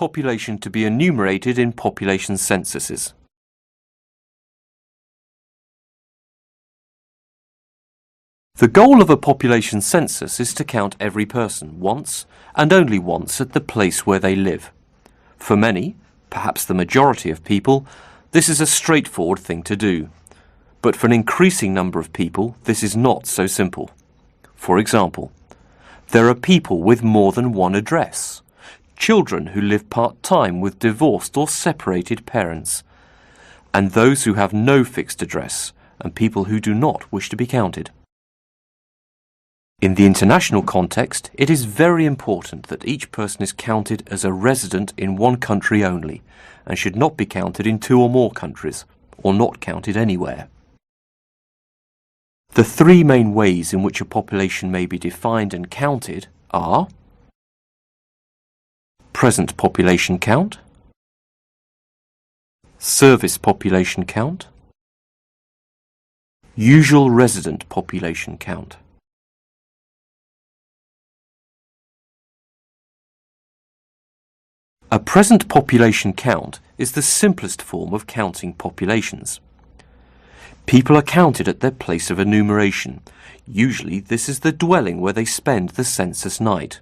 population to be enumerated in population censuses. The goal of a population census is to count every person once and only once at the place where they live. For many, perhaps the majority of people, this is a straightforward thing to do. But for an increasing number of people, this is not so simple. For example, there are people with more than one address, children who live part-time with divorced or separated parents, and those who have no fixed address, and people who do not wish to be counted. In the international context, it is very important that each person is counted as a resident in one country only, and should not be counted in 2 or more countries, or not counted anywhere. The 3 main ways in which a population may be defined and counted are present population count, service population count, usual resident population count. A present population count is the simplest form of counting populations. People are counted at their place of enumeration. Usually this is the dwelling where they spend the census night.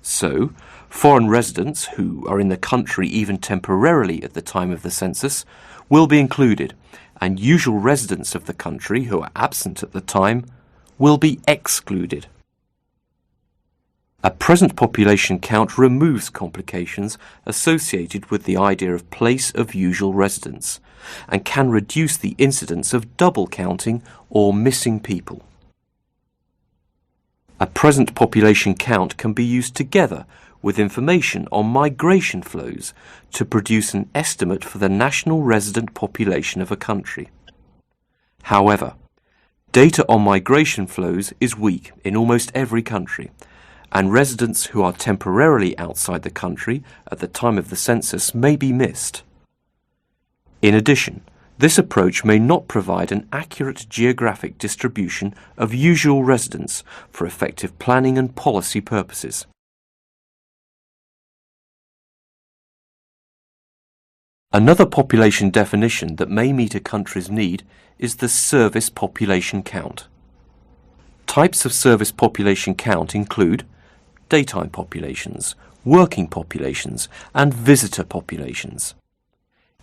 So, foreign residents who are in the country even temporarily at the time of the census will be included, and usual residents of the country who are absent at the time will be excluded. A present population count removes complications associated with the idea of place of usual residence and can reduce the incidence of double counting or missing people. A present population count can be used together with information on migration flows to produce an estimate for the national resident population of a country. However, data on migration flows is weak in almost every country, and residents who are temporarily outside the country at the time of the census may be missed. In addition, this approach may not provide an accurate geographic distribution of usual residents for effective planning and policy purposes. Another population definition that may meet a country's need is the service population count. Types of service population count include daytime populations, working populations, and visitor populations.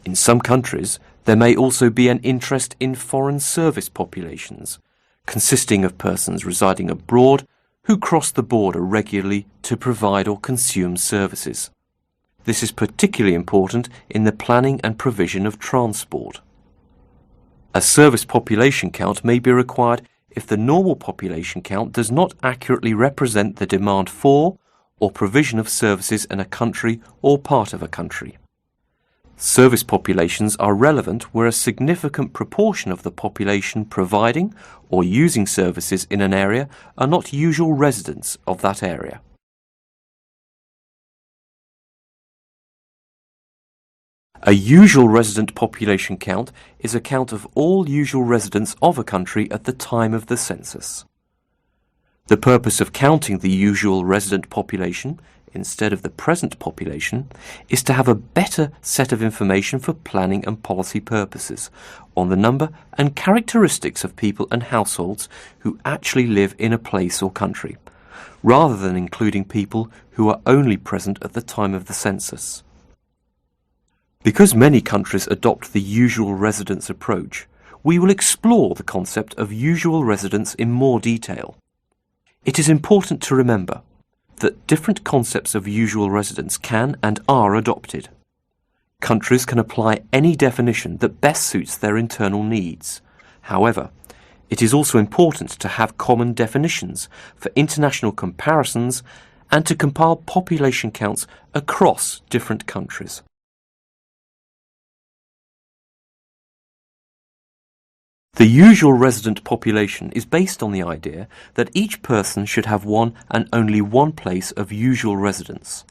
In some countries, there may also be an interest in foreign service populations, consisting of persons residing abroad who cross the border regularly to provide or consume services. This is particularly important in the planning and provision of transport. A service population count may be required if the normal population count does not accurately represent the demand for or provision of services in a country or part of a country. Service populations are relevant where a significant proportion of the population providing or using services in an area are not usual residents of that area. A usual resident population count is a count of all usual residents of a country at the time of the census. The purpose of counting the usual resident population instead of the present population is to have a better set of information for planning and policy purposes on the number and characteristics of people and households who actually live in a place or country, rather than including people who are only present at the time of the census. Because many countries adopt the usual residence approach, we will explore the concept of usual residence in more detail. It is important to remember that different concepts of usual residence can and are adopted. Countries can apply any definition that best suits their internal needs. However, it is also important to have common definitions for international comparisons and to compile population counts across different countries. The usual resident population is based on the idea that each person should have one and only one place of usual residence.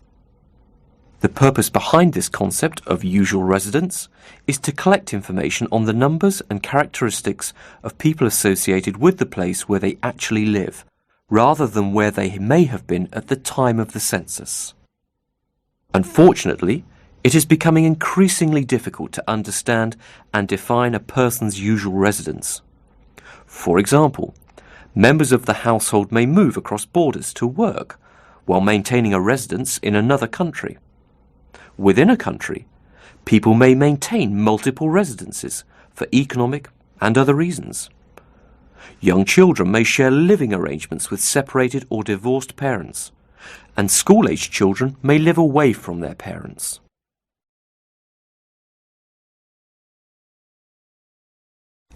The purpose behind this concept of usual residence is to collect information on the numbers and characteristics of people associated with the place where they actually live, rather than where they may have been at the time of the census. Unfortunately, it is becoming increasingly difficult to understand and define a person's usual residence. For example, members of the household may move across borders to work while maintaining a residence in another country. Within a country, people may maintain multiple residences for economic and other reasons. Young children may share living arrangements with separated or divorced parents, and school-aged children may live away from their parents.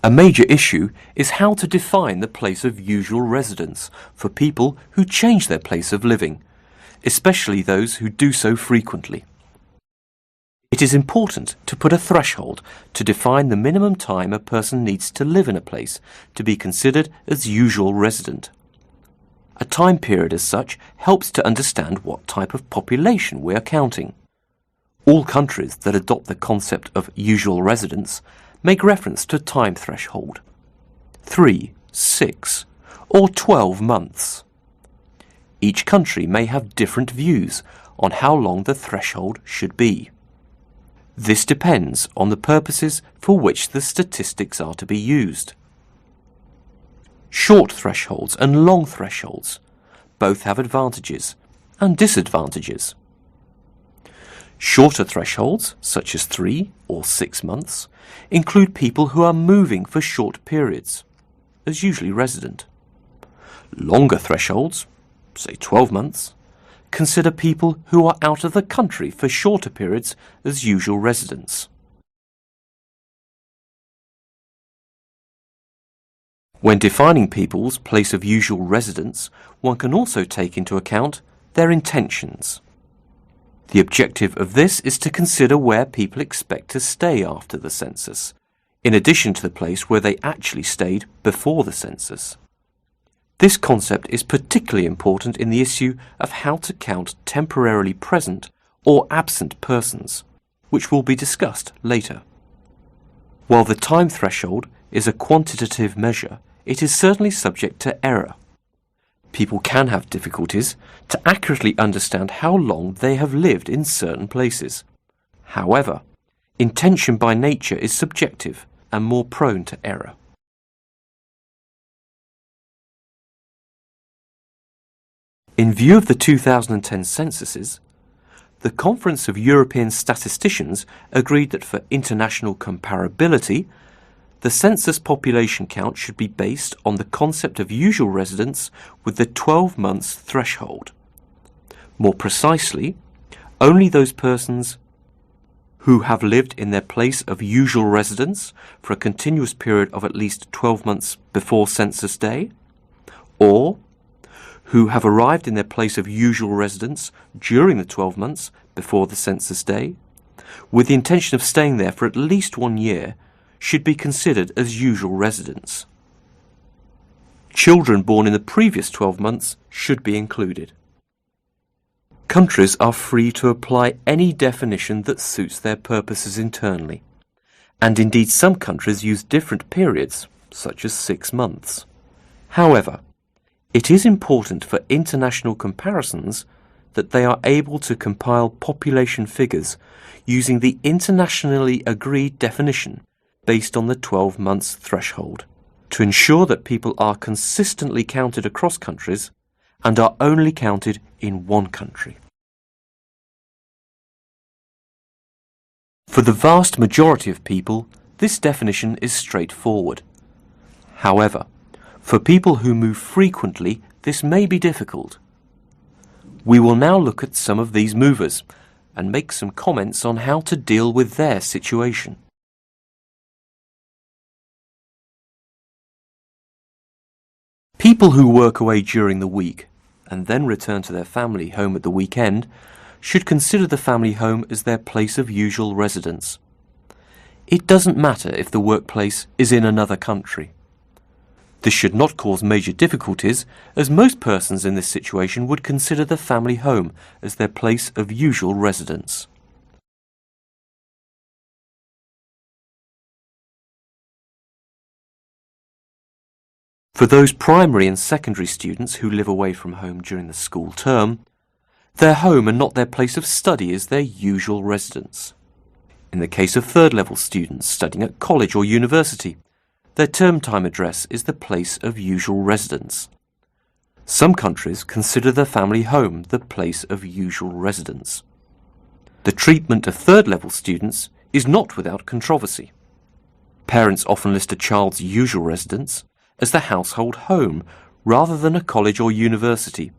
A major issue is how to define the place of usual residence for people who change their place of living, especially those who do so frequently. It is important to put a threshold to define the minimum time a person needs to live in a place to be considered as usual resident. A time period as such helps to understand what type of population we are counting. All countries that adopt the concept of usual residence make reference to time threshold: 3, 6, or 12 months. Each country may have different views on how long the threshold should be. This depends on the purposes for which the statistics are to be used. Short thresholds and long thresholds both have advantages and disadvantages. Shorter thresholds, such as 3 or 6 months, include people who are moving for short periods, as usually resident. Longer thresholds, say 12 months, consider people who are out of the country for shorter periods as usual residents. When defining people's place of usual residence, one can also take into account their intentions. The objective of this is to consider where people expect to stay after the census, in addition to the place where they actually stayed before the census. This concept is particularly important in the issue of how to count temporarily present or absent persons, which will be discussed later. While the time threshold is a quantitative measure, it is certainly subject to error. People can have difficulties to accurately understand how long they have lived in certain places. However, intention by nature is subjective and more prone to error. In view of the 2010 censuses, the Conference of European Statisticians agreed that for international comparability, the census population count should be based on the concept of usual residence with the 12 months threshold. More precisely, only those persons who have lived in their place of usual residence for a continuous period of at least 12 months before census day, or who have arrived in their place of usual residence during the 12 months before the census day, with the intention of staying there for at least 1 year, should be considered as usual residents. Children born in the previous 12 months should be included. Countries are free to apply any definition that suits their purposes internally, and indeed some countries use different periods, such as 6 months. However, it is important for international comparisons that they are able to compile population figures using the internationally agreed definition based on the 12 months threshold, to ensure that people are consistently counted across countries and are only counted in one country. For the vast majority of people, this definition is straightforward. However, for people who move frequently, this may be difficult. We will now look at some of these movers and make some comments on how to deal with their situation. People who work away during the week and then return to their family home at the weekend should consider the family home as their place of usual residence. It doesn't matter if the workplace is in another country. This should not cause major difficulties, as most persons in this situation would consider the family home as their place of usual residence. For those primary and secondary students who live away from home during the school term, Their home and not their place of study is their usual residence. In the case of third-level students studying at college or university, their term-time address is the place of usual residence. Some countries consider the family home the place of usual residence. The treatment of third-level students is not without controversy. Parents often list a child's usual residence as the household home rather than a college or university,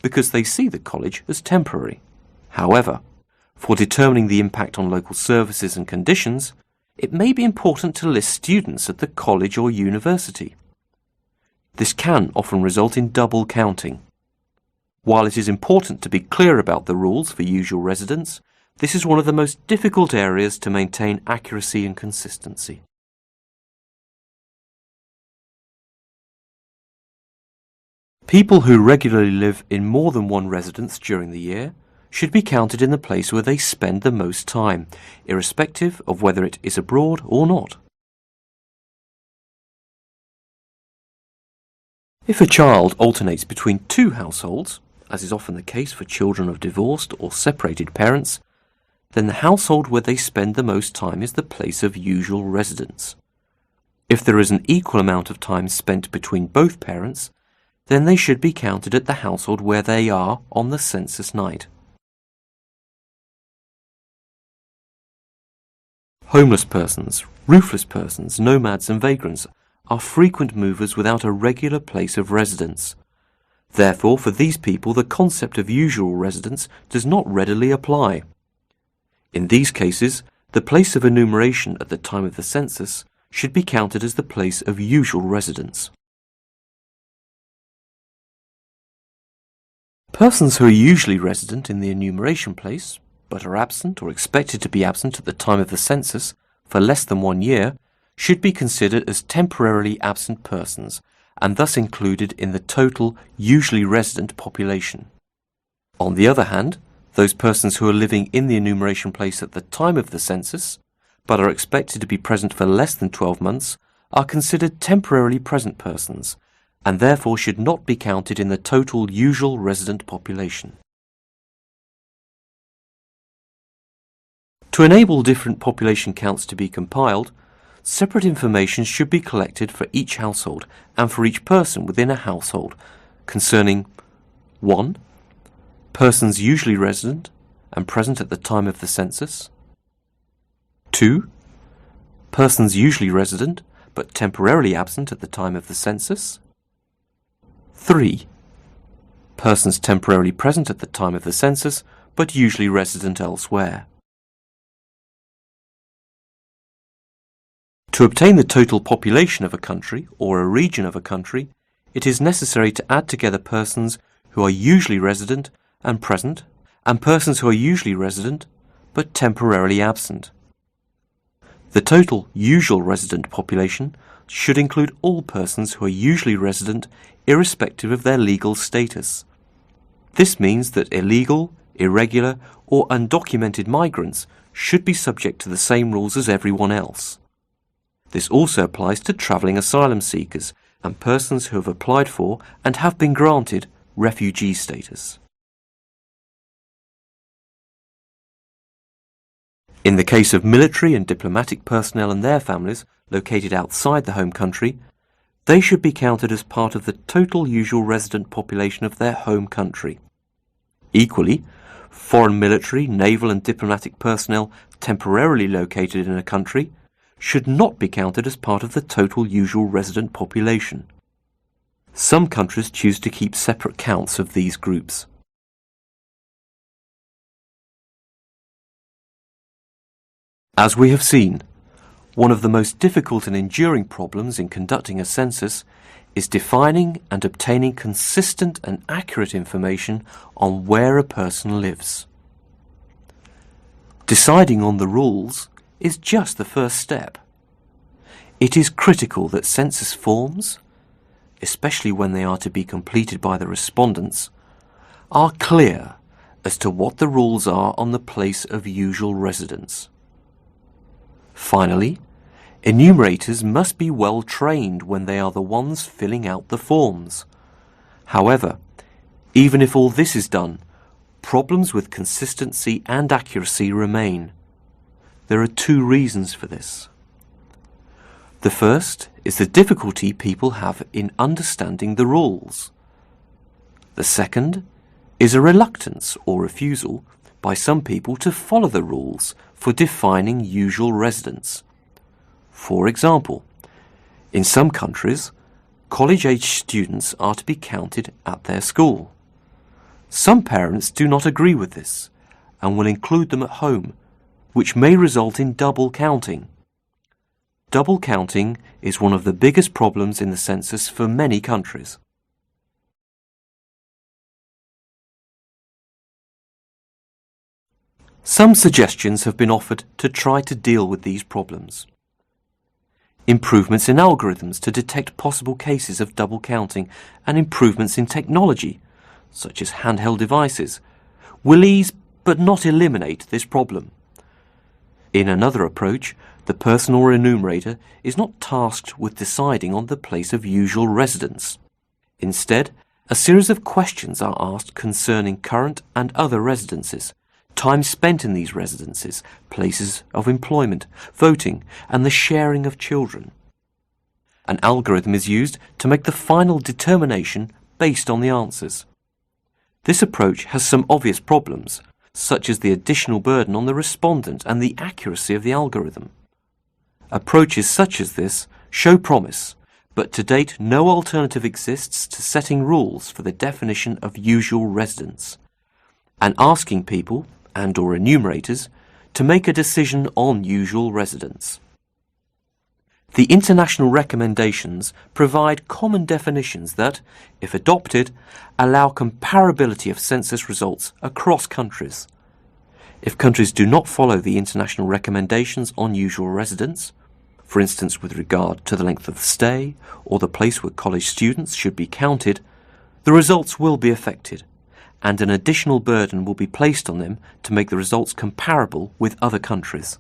because they see the college as temporary. However, for determining the impact on local services and conditions, it may be important to list students at the college or university. This can often result in double counting. While it is important to be clear about the rules for usual residence, this is one of the most difficult areas to maintain accuracy and consistency. People who regularly live in more than one residence during the year should be counted in the place where they spend the most time, irrespective of whether it is abroad or not. If a child alternates between two households, as is often the case for children of divorced or separated parents, then the household where they spend the most time is the place of usual residence. If there is an equal amount of time spent between both parents, then they should be counted at the household where they are on the census night. Homeless persons, roofless persons, nomads and vagrants are frequent movers without a regular place of residence. Therefore, for these people, the concept of usual residence does not readily apply. In these cases, the place of enumeration at the time of the census should be counted as the place of usual residence. Persons who are usually resident in the enumeration place, but are absent or expected to be absent at the time of the census for less than 1 year, should be considered as temporarily absent persons and thus included in the total usually resident population. On the other hand, those persons who are living in the enumeration place at the time of the census, but are expected to be present for less than 12 months, are considered temporarily present persons, and therefore should not be counted in the total usual resident population. To enable different population counts to be compiled, separate information should be collected for each household and for each person within a household concerning 1. Persons usually resident and present at the time of the census. 2. Persons usually resident but temporarily absent at the time of the census. 3. Persons temporarily present at the time of the census but usually resident elsewhere. To obtain the total population of a country or a region of a country, it is necessary to add together persons who are usually resident and present, and persons who are usually resident but temporarily absent. The total usual resident population should include all persons who are usually resident irrespective of their legal status. This means that illegal, irregular, or undocumented migrants should be subject to the same rules as everyone else. This also applies to travelling asylum seekers and persons who have applied for and have been granted refugee status. In the case of military and diplomatic personnel and their families located outside the home country, they should be counted as part of the total usual resident population of their home country. Equally, foreign military, naval and diplomatic personnel temporarily located in a country should not be counted as part of the total usual resident population. Some countries choose to keep separate counts of these groups. As we have seen, one of the most difficult and enduring problems in conducting a census is defining and obtaining consistent and accurate information on where a person lives. Deciding on the rules is just the first step. It is critical that census forms, especially when they are to be completed by the respondents, are clear as to what the rules are on the place of usual residence. Finally, enumerators must be well trained when they are the ones filling out the forms. However, even if all this is done, problems with consistency and accuracy remain. There are two reasons for this. The first is the difficulty people have in understanding the rules. The second is a reluctance or refusal by some people to follow the rules for defining usual residence. For example, in some countries, college-age students are to be counted at their school. Some parents do not agree with this and will include them at home, which may result in double counting. Double counting is one of the biggest problems in the census for many countries. Some suggestions have been offered to try to deal with these problems. Improvements in algorithms to detect possible cases of double counting and improvements in technology, such as handheld devices, will ease but not eliminate this problem. In another approach, the person or enumerator is not tasked with deciding on the place of usual residence. Instead, a series of questions are asked concerning current and other residences, time spent in these residences, places of employment, voting, and the sharing of children. An algorithm is used to make the final determination based on the answers. This approach has some obvious problems, such as the additional burden on the respondent and the accuracy of the algorithm. Approaches such as this show promise, but to date no alternative exists to setting rules for the definition of usual residence and asking people and/or enumerators to make a decision on usual residence. The international recommendations provide common definitions that, if adopted, allow comparability of census results across countries. If countries do not follow the international recommendations on usual residence, for instance with regard to the length of stay or the place where college students should be counted, the results will be affected, and an additional burden will be placed on them to make the results comparable with other countries.